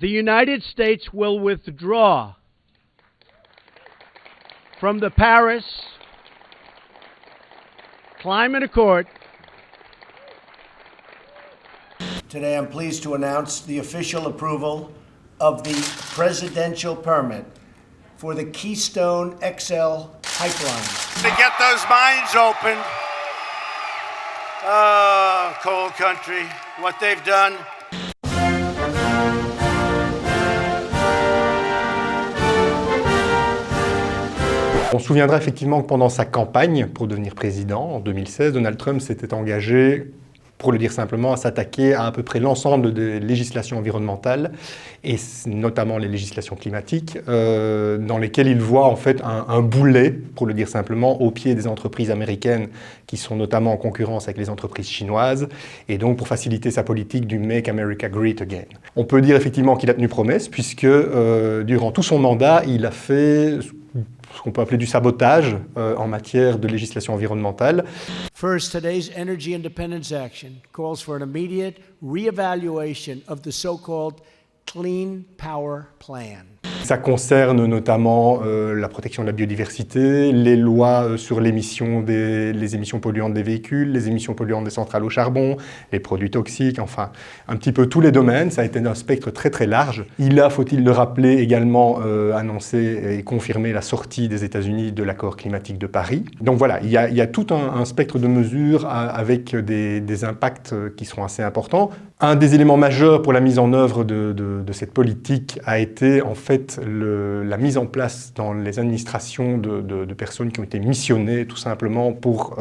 The United States will withdraw from the Paris Climate Accord. Today I'm pleased to announce the official approval of the presidential permit for the Keystone XL pipeline. To get those mines open, oh, coal country, what they've done. On se souviendra effectivement que pendant sa campagne pour devenir président, en 2016, Donald Trump s'était engagé, pour le dire simplement, à s'attaquer à peu près l'ensemble des législations environnementales, et notamment les législations climatiques, dans lesquelles il voit en fait un boulet, pour le dire simplement, au pied des entreprises américaines qui sont notamment en concurrence avec les entreprises chinoises, et donc pour faciliter sa politique du « Make America Great Again ». On peut dire effectivement qu'il a tenu promesse, puisque durant tout son mandat, il a fait ce qu'on peut appeler du sabotage en matière de législation environnementale. First, today's Energy Independence Action calls for an immediate re-evaluation of the so-called Clean Power Plan. Ça concerne notamment la protection de la biodiversité, les lois sur les émissions polluantes des véhicules, les émissions polluantes des centrales au charbon, les produits toxiques, enfin un petit peu tous les domaines. Ça a été un spectre très très large. Il a, faut-il le rappeler, également annoncé et confirmé la sortie des États-Unis de l'accord climatique de Paris. Donc voilà, il y a tout un spectre de mesures avec des impacts qui sont assez importants. Un des éléments majeurs pour la mise en œuvre de cette politique a été en fait la mise en place dans les administrations de personnes qui ont été missionnées tout simplement pour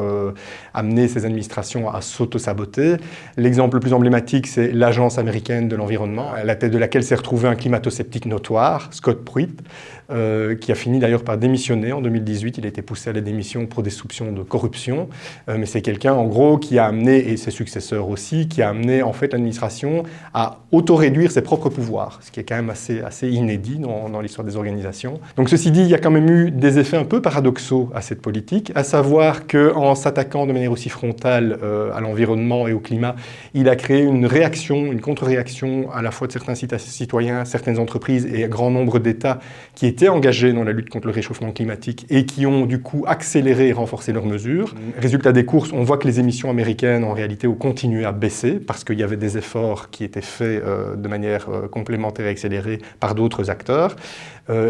amener ces administrations à s'auto-saboter. L'exemple le plus emblématique, c'est l'Agence américaine de l'environnement, à la tête de laquelle s'est retrouvé un climato-sceptique notoire, Scott Pruitt, qui a fini d'ailleurs par démissionner en 2018. Il a été poussé à la démission pour des soupçons de corruption. Mais c'est quelqu'un, en gros, qui a amené, et ses successeurs aussi, qui a amené en fait l'administration à auto-réduire ses propres pouvoirs, ce qui est quand même assez inédit dans l'histoire des organisations. Donc ceci dit, il y a quand même eu des effets un peu paradoxaux à cette politique, à savoir qu'en s'attaquant de manière aussi frontale à l'environnement et au climat, il a créé une réaction, une contre-réaction à la fois de certains citoyens, certaines entreprises et un grand nombre d'États qui étaient engagés dans la lutte contre le réchauffement climatique et qui ont du coup accéléré et renforcé leurs mesures. Résultat des courses, on voit que les émissions américaines en réalité ont continué à baisser parce qu'il y avait des efforts qui étaient faits de manière complémentaire et accélérée par d'autres acteurs.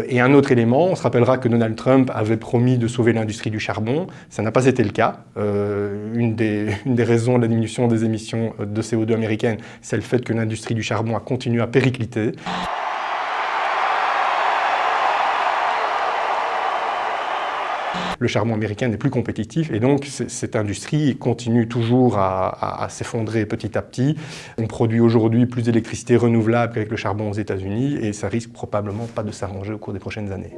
Et un autre élément, on se rappellera que Donald Trump avait promis de sauver l'industrie du charbon. Ça n'a pas été le cas. Une des raisons de la diminution des émissions de CO2 américaines, c'est le fait que l'industrie du charbon a continué à péricliter. Le charbon américain n'est plus compétitif et donc cette industrie continue toujours à s'effondrer petit à petit. On produit aujourd'hui plus d'électricité renouvelable qu'avec le charbon aux États-Unis et ça risque probablement pas de s'arranger au cours des prochaines années.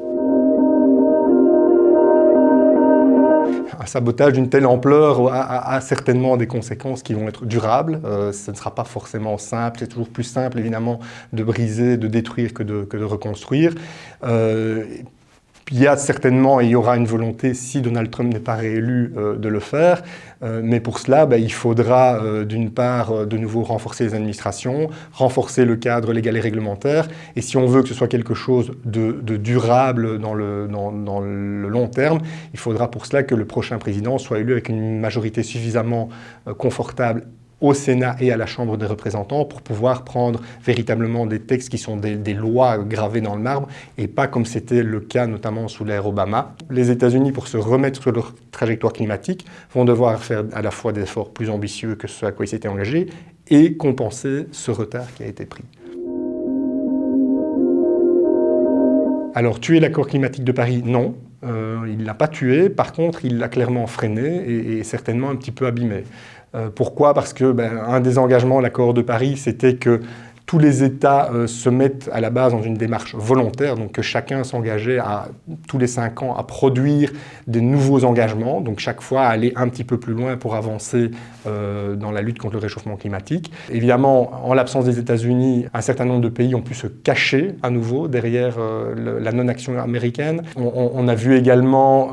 Un sabotage d'une telle ampleur a certainement des conséquences qui vont être durables. Ce ne sera pas forcément simple. C'est toujours plus simple évidemment de briser, de détruire que de reconstruire. Il y a certainement, et il y aura une volonté, si Donald Trump n'est pas réélu, de le faire. Mais pour cela, il faudra d'une part de nouveau renforcer les administrations, renforcer le cadre légal et réglementaire. Et si on veut que ce soit quelque chose de durable dans le long terme, il faudra pour cela que le prochain président soit élu avec une majorité suffisamment confortable au Sénat et à la Chambre des représentants pour pouvoir prendre véritablement des textes qui sont des lois gravées dans le marbre et pas comme c'était le cas notamment sous l'ère Obama. Les États-Unis, pour se remettre sur leur trajectoire climatique, vont devoir faire à la fois des efforts plus ambitieux que ce à quoi ils s'étaient engagés et compenser ce retard qui a été pris. Alors, tuer l'accord climatique de Paris, non. Il ne l'a pas tué, par contre, il l'a clairement freiné et certainement un petit peu abîmé. Pourquoi ? Parce que un des engagements de l'accord de Paris, c'était que tous les États se mettent à la base dans une démarche volontaire, donc que chacun s'engageait tous les 5 ans à produire des nouveaux engagements, donc chaque fois à aller un petit peu plus loin pour avancer dans la lutte contre le réchauffement climatique. Évidemment, en l'absence des États-Unis, un certain nombre de pays ont pu se cacher à nouveau derrière la non-action américaine. On a vu également,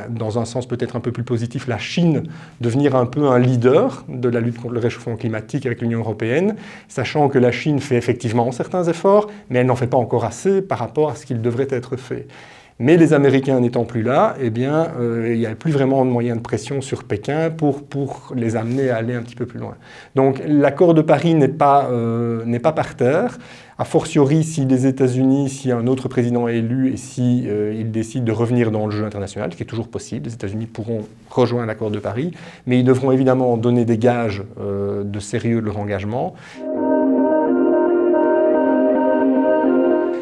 dans un sens peut-être un peu plus positif, la Chine devenir un peu un leader de la lutte contre le réchauffement climatique avec l'Union européenne, sachant que la Chine fait effectivement certains efforts, mais elle n'en fait pas encore assez par rapport à ce qu'il devrait être fait. Mais les Américains n'étant plus là, eh bien, il n'y a plus vraiment de moyens de pression sur Pékin pour les amener à aller un petit peu plus loin. Donc l'accord de Paris n'est pas par terre. A fortiori, si les États-Unis, si un autre président est élu et si il décide de revenir dans le jeu international, ce qui est toujours possible, les États-Unis pourront rejoindre l'accord de Paris, mais ils devront évidemment donner des gages de sérieux de leur engagement.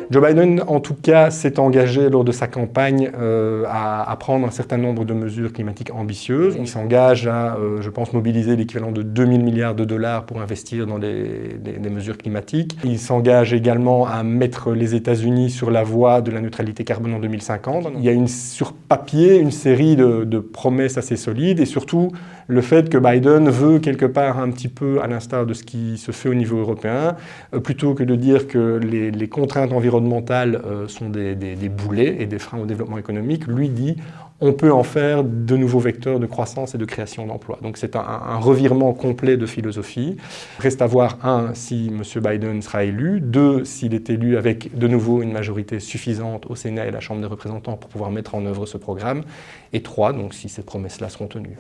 Joe Biden, en tout cas, s'est engagé lors de sa campagne à prendre un certain nombre de mesures climatiques ambitieuses. Il s'engage à, je pense, mobiliser l'équivalent de 2000 milliards de dollars pour investir dans des mesures climatiques. Il s'engage également à mettre les États-Unis sur la voie de la neutralité carbone en 2050. Il y a sur papier une série de promesses assez solides et surtout le fait que Biden veut quelque part un petit peu, à l'instar de ce qui se fait au niveau européen, plutôt que de dire que les contraintes environnementales sont des boulets et des freins au développement économique, lui dit on peut en faire de nouveaux vecteurs de croissance et de création d'emplois. Donc c'est un revirement complet de philosophie. Reste à voir, si M. Biden sera élu, 2, s'il est élu avec de nouveau une majorité suffisante au Sénat et à la Chambre des représentants pour pouvoir mettre en œuvre ce programme, et 3, donc si ces promesses-là seront tenues.